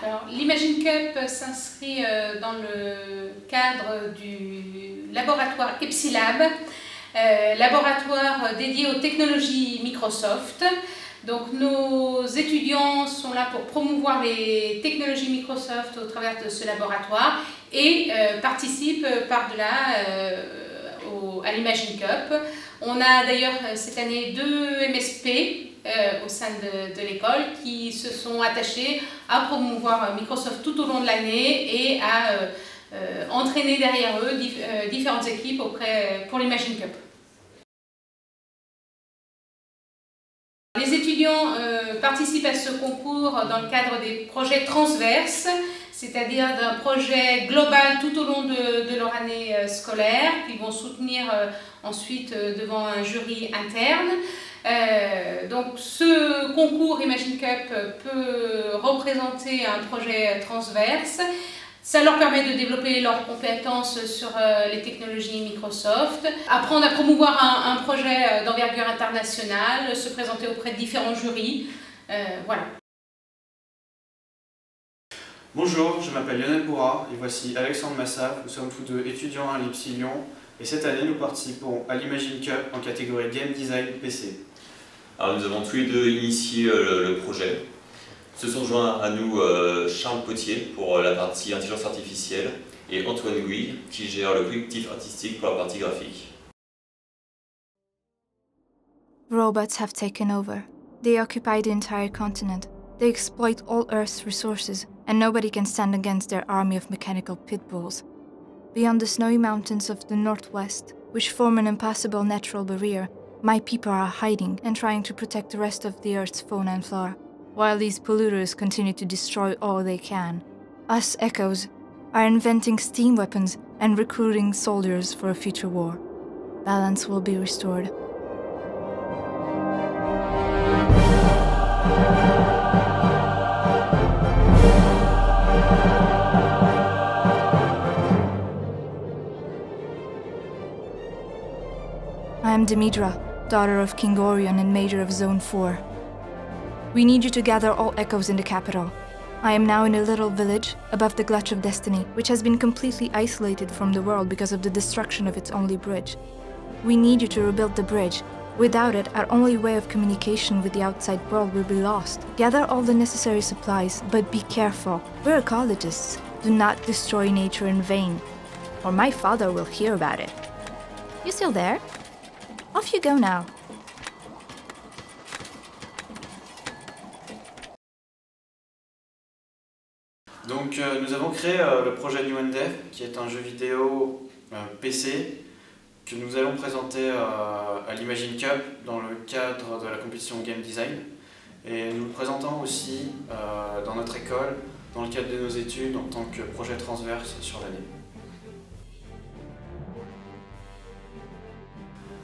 Alors, l'Imagine Cup s'inscrit dans le cadre du laboratoire EPSILab, laboratoire dédié aux technologies Microsoft. Donc, nos étudiants sont là pour promouvoir les technologies Microsoft au travers de ce laboratoire et participent par-delà à l'Imagine Cup. On a d'ailleurs cette année 2 MSP au sein de l'école qui se sont attachés à promouvoir Microsoft tout au long de l'année et à entraîner derrière eux différentes équipes pour l'Imagine Cup. Les étudiants participent à ce concours dans le cadre des projets transverses, c'est-à-dire d'un projet global tout au long de leur année scolaire, qu'ils vont soutenir ensuite devant un jury interne. Donc ce concours Imagine Cup peut représenter un projet transverse. Ça leur permet de développer leurs compétences sur les technologies Microsoft, apprendre à promouvoir un projet d'envergure internationale, se présenter auprès de différents jurys. Voilà. Bonjour, je m'appelle Lionel Bourra et voici Alexandre Massaf. Nous sommes tous deux étudiants à l'IPSI Lyon et cette année nous participons à l'Imagine Cup en catégorie Game Design PC. Alors nous avons tous les deux initié le projet. Se sont joints à nous Charles Potier pour la partie intelligence artificielle et Antoine Gouy qui gère le collectif artistique pour la partie graphique. Robots have taken over. They occupy the entire continent. They exploit all Earth's resources, and nobody can stand against their army of mechanical pit bulls. Beyond the snowy mountains of the northwest, which form an impassable natural barrier, my people are hiding and trying to protect the rest of the Earth's fauna and flora, while these polluters continue to destroy all they can. Us Echoes are inventing steam weapons and recruiting soldiers for a future war. Balance will be restored. I am Demidra, daughter of King Orion and Major of Zone 4. We need you to gather all Echoes in the capital. I am now in a little village above the Gletch of Destiny, which has been completely isolated from the world because of the destruction of its only bridge. We need you to rebuild the bridge. Without it, our only way of communication with the outside world will be lost. Gather all the necessary supplies, but be careful. We're ecologists. Do not destroy nature in vain, or my father will hear about it. You still there? Off you go now. Donc nous avons créé le projet New and Dev, qui est un jeu vidéo PC que nous allons présenter à l'Imagine Cup dans le cadre de la compétition Game Design. Et nous le présentons aussi dans notre école, dans le cadre de nos études, en tant que projet transverse sur l'année.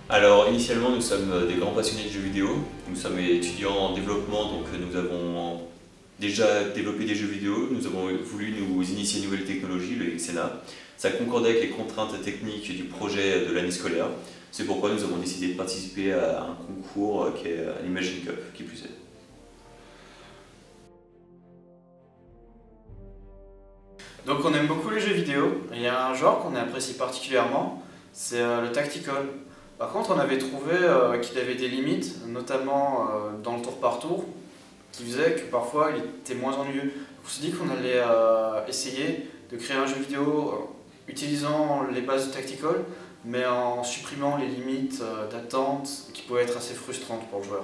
Alors initialement nous sommes des grands passionnés de jeux vidéo. Nous sommes étudiants en développement, donc nous avons déjà développé des jeux vidéo. Nous avons voulu nous initier à une nouvelle technologie, le XNA. Ça concordait avec les contraintes techniques du projet de l'année scolaire. C'est pourquoi nous avons décidé de participer à un concours qui est à l'Imagine Cup, qui plus est. Donc on aime beaucoup les jeux vidéo. Il y a un genre qu'on apprécie particulièrement, c'est le tactical. Par contre on avait trouvé qu'il avait des limites, notamment dans le tour par tour, qui faisait que parfois il était moins ennuyeux. On s'est dit qu'on allait essayer de créer un jeu vidéo utilisant les bases de tactical, mais en supprimant les limites d'attente qui pouvaient être assez frustrantes pour le joueur.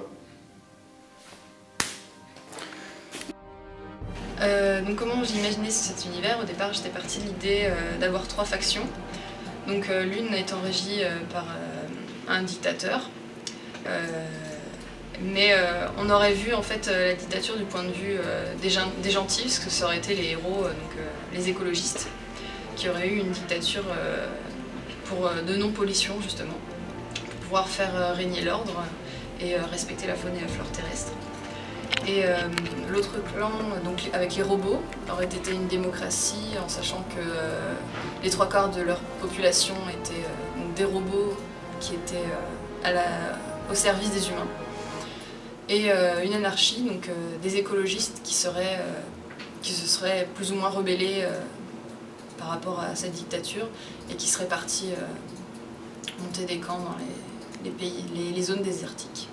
Donc comment j'ai imaginé cet univers? Au départ j'étais partie de l'idée d'avoir 3 factions. Donc l'une étant régie par un dictateur. Mais on aurait vu en fait la dictature du point de vue des gentils, parce que ça aurait été les héros, les écologistes, qui auraient eu une dictature de non-pollution justement, pour pouvoir faire régner l'ordre et respecter la faune et la flore terrestre. Et l'autre plan, donc avec les robots, aurait été une démocratie, en sachant que les 3/4 de leur population étaient donc des robots qui étaient au service des humains. Et une anarchie, donc des écologistes qui qui se seraient plus ou moins rebellés par rapport à cette dictature et qui seraient partis monter des camps dans les zones désertiques.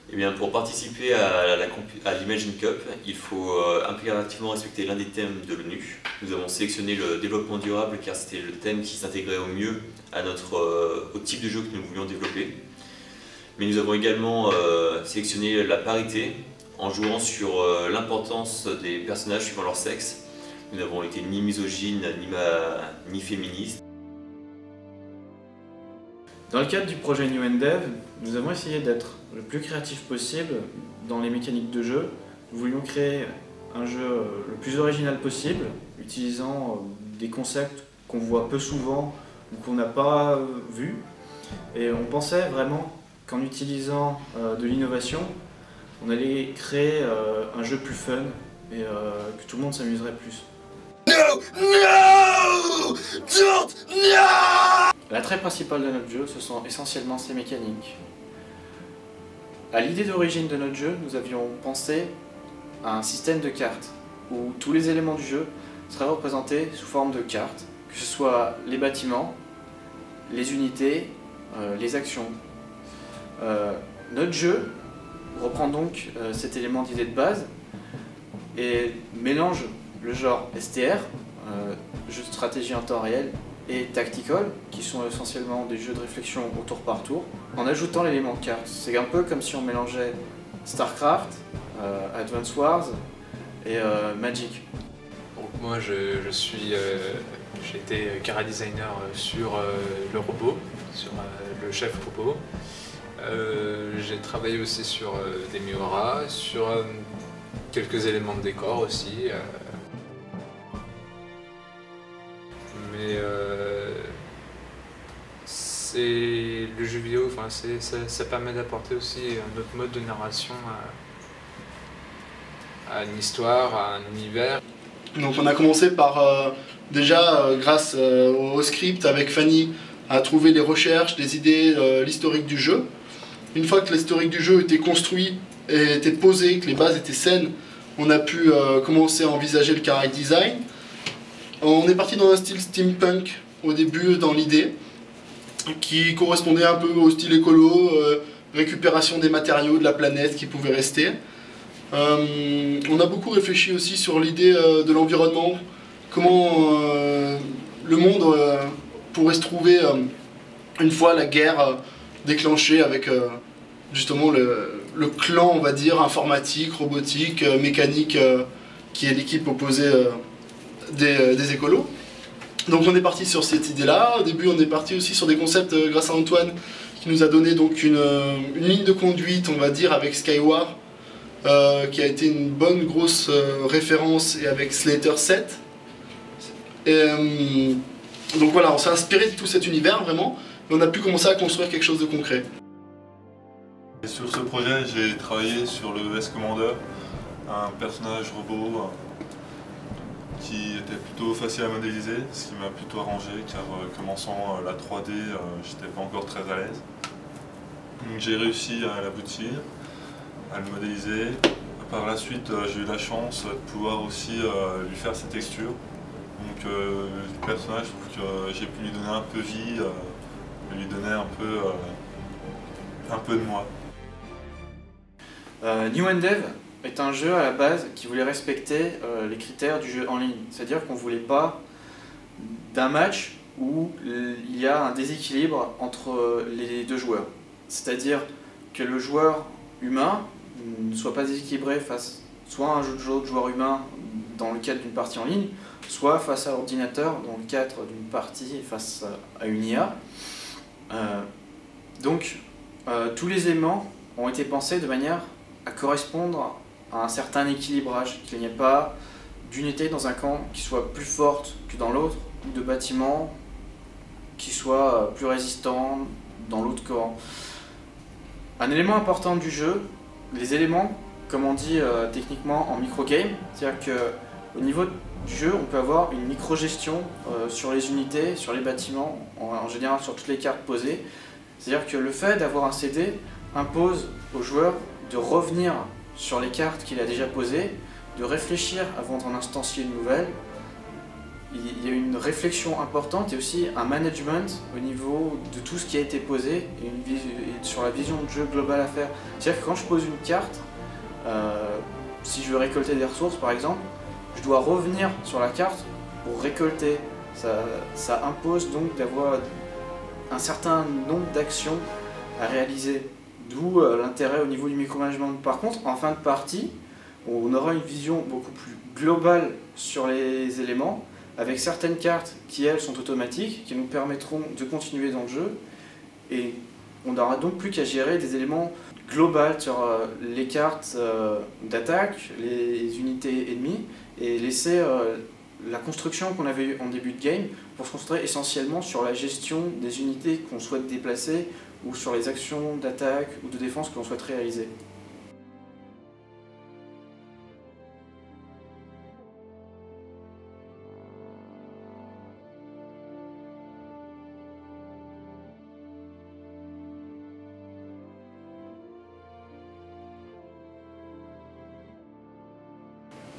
Eh bien, pour participer à l'Imagine Cup, il faut impérativement respecter l'un des thèmes de l'ONU. Nous avons sélectionné le développement durable car c'était le thème qui s'intégrait au mieux à au type de jeu que nous voulions développer. Mais nous avons également sélectionné la parité en jouant sur l'importance des personnages suivant leur sexe. Nous n'avons été ni misogynes ni féministes. Dans le cadre du projet New Dev, nous avons essayé d'être le plus créatif possible dans les mécaniques de jeu. Nous voulions créer un jeu le plus original possible, utilisant des concepts qu'on voit peu souvent ou qu'on n'a pas vus. Et on pensait vraiment qu'en utilisant de l'innovation, on allait créer un jeu plus fun et que tout le monde s'amuserait plus. No! No! Don't! No! L'attrait principal de notre jeu, ce sont essentiellement ses mécaniques. À l'idée d'origine de notre jeu, nous avions pensé à un système de cartes où tous les éléments du jeu seraient représentés sous forme de cartes, que ce soit les bâtiments, les unités, les actions. Notre jeu reprend donc cet élément d'idée de base et mélange le genre STR, jeu de stratégie en temps réel, et Tactical, qui sont essentiellement des jeux de réflexion au tour par tour, en ajoutant l'élément de carte. C'est un peu comme si on mélangeait StarCraft, Advance Wars et Magic. Donc moi j'ai été chara designer sur le robot, sur le chef robot. J'ai travaillé aussi sur des Miura, sur quelques éléments de décor aussi. Mais c'est le jeu vidéo, enfin, ça permet d'apporter aussi un autre mode de narration à une histoire, à un univers. Donc on a commencé par déjà grâce au script avec Fanny à trouver les recherches, les idées, l'historique du jeu. Une fois que l'historique du jeu était construit et était posé, que les bases étaient saines, on a pu commencer à envisager le character design. On est parti dans un style steampunk au début dans l'idée, qui correspondait un peu au style écolo, récupération des matériaux de la planète qui pouvaient rester. On a beaucoup réfléchi aussi sur l'idée de l'environnement, comment le monde pourrait se trouver une fois la guerre déclenchée avec justement le clan, on va dire, informatique, robotique, mécanique, qui est l'équipe opposée des écolos. Donc on est parti sur cette idée-là. Au début on est parti aussi sur des concepts grâce à Antoine qui nous a donné donc une ligne de conduite, on va dire, avec Skyward, qui a été une bonne grosse référence, et avec Slater 7. Et, donc voilà, on s'est inspiré de tout cet univers vraiment, et on a pu commencer à construire quelque chose de concret. Et sur ce projet, j'ai travaillé sur le S-Commander, un personnage robot qui était plutôt facile à modéliser, ce qui m'a plutôt arrangé car commençant la 3D, j'étais pas encore très à l'aise. Donc j'ai réussi à l'aboutir, à le modéliser. Par la suite, j'ai eu la chance de pouvoir aussi lui faire ses textures. Donc le personnage, je trouve que j'ai pu lui donner un peu vie, lui donner un peu de moi. New Dev est un jeu à la base qui voulait respecter les critères du jeu en ligne. C'est-à-dire qu'on ne voulait pas d'un match où il y a un déséquilibre entre les deux joueurs. C'est-à-dire que le joueur humain ne soit pas déséquilibré face soit à un jeu de joueur humain dans le cadre d'une partie en ligne, soit face à l'ordinateur dans le cadre d'une partie face à une IA. Donc tous les éléments ont été pensés de manière à correspondre à un certain équilibrage, qu'il n'y ait pas d'unité dans un camp qui soit plus forte que dans l'autre, ou de bâtiments qui soient plus résistants dans l'autre camp. Un élément important du jeu, les éléments, comme on dit techniquement en microgame, c'est-à-dire qu'au niveau du jeu, on peut avoir une micro-gestion sur les unités, sur les bâtiments, en général sur toutes les cartes posées. C'est-à-dire que le fait d'avoir un CD impose au joueur de revenir sur les cartes qu'il a déjà posées, de réfléchir avant d'en instancier une nouvelle. Il y a une réflexion importante et aussi un management au niveau de tout ce qui a été posé et sur la vision de jeu globale à faire. C'est-à-dire que quand je pose une carte, si je veux récolter des ressources par exemple, je dois revenir sur la carte pour récolter. Ça impose donc d'avoir un certain nombre d'actions à réaliser, d'où l'intérêt au niveau du micromanagement. Par contre, en fin de partie, on aura une vision beaucoup plus globale sur les éléments, avec certaines cartes qui, elles, sont automatiques, qui nous permettront de continuer dans le jeu, et on n'aura donc plus qu'à gérer des éléments globaux sur les cartes d'attaque, les unités ennemies, et laisser la construction qu'on avait eue en début de game pour se concentrer essentiellement sur la gestion des unités qu'on souhaite déplacer ou sur les actions d'attaque ou de défense que l'on souhaite réaliser.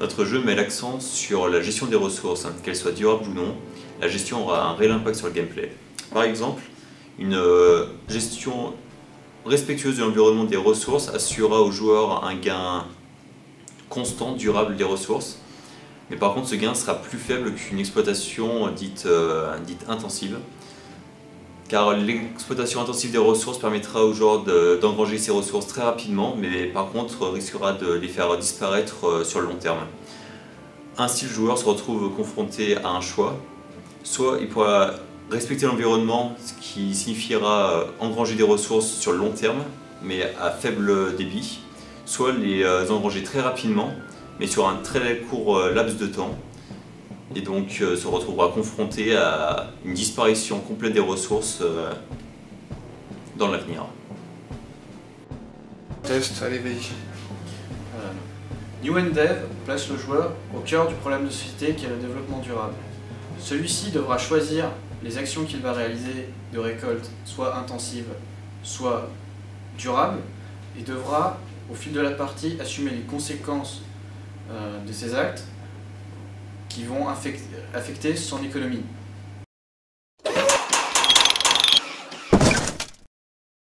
Notre jeu met l'accent sur la gestion des ressources, qu'elles soient durables ou non. La gestion aura un réel impact sur le gameplay. Par exemple, une gestion respectueuse de l'environnement des ressources assurera aux joueurs un gain constant, durable des ressources. Mais par contre, ce gain sera plus faible qu'une exploitation dite intensive. Car l'exploitation intensive des ressources permettra aux joueurs d'engranger ces ressources très rapidement, mais par contre risquera de les faire disparaître sur le long terme. Ainsi, le joueur se retrouve confronté à un choix. Soit il pourra respecter l'environnement, ce qui signifiera engranger des ressources sur le long terme, mais à faible débit, soit les engranger très rapidement, mais sur un très court laps de temps, et donc se retrouvera confronté à une disparition complète des ressources dans l'avenir. Test, allez, vas-y. New and Dev place le joueur au cœur du problème de société qui est le développement durable. Celui-ci devra choisir les actions qu'il va réaliser de récolte, soit intensives, soit durables, et devra, au fil de la partie, assumer les conséquences de ces actes qui vont affecter son économie.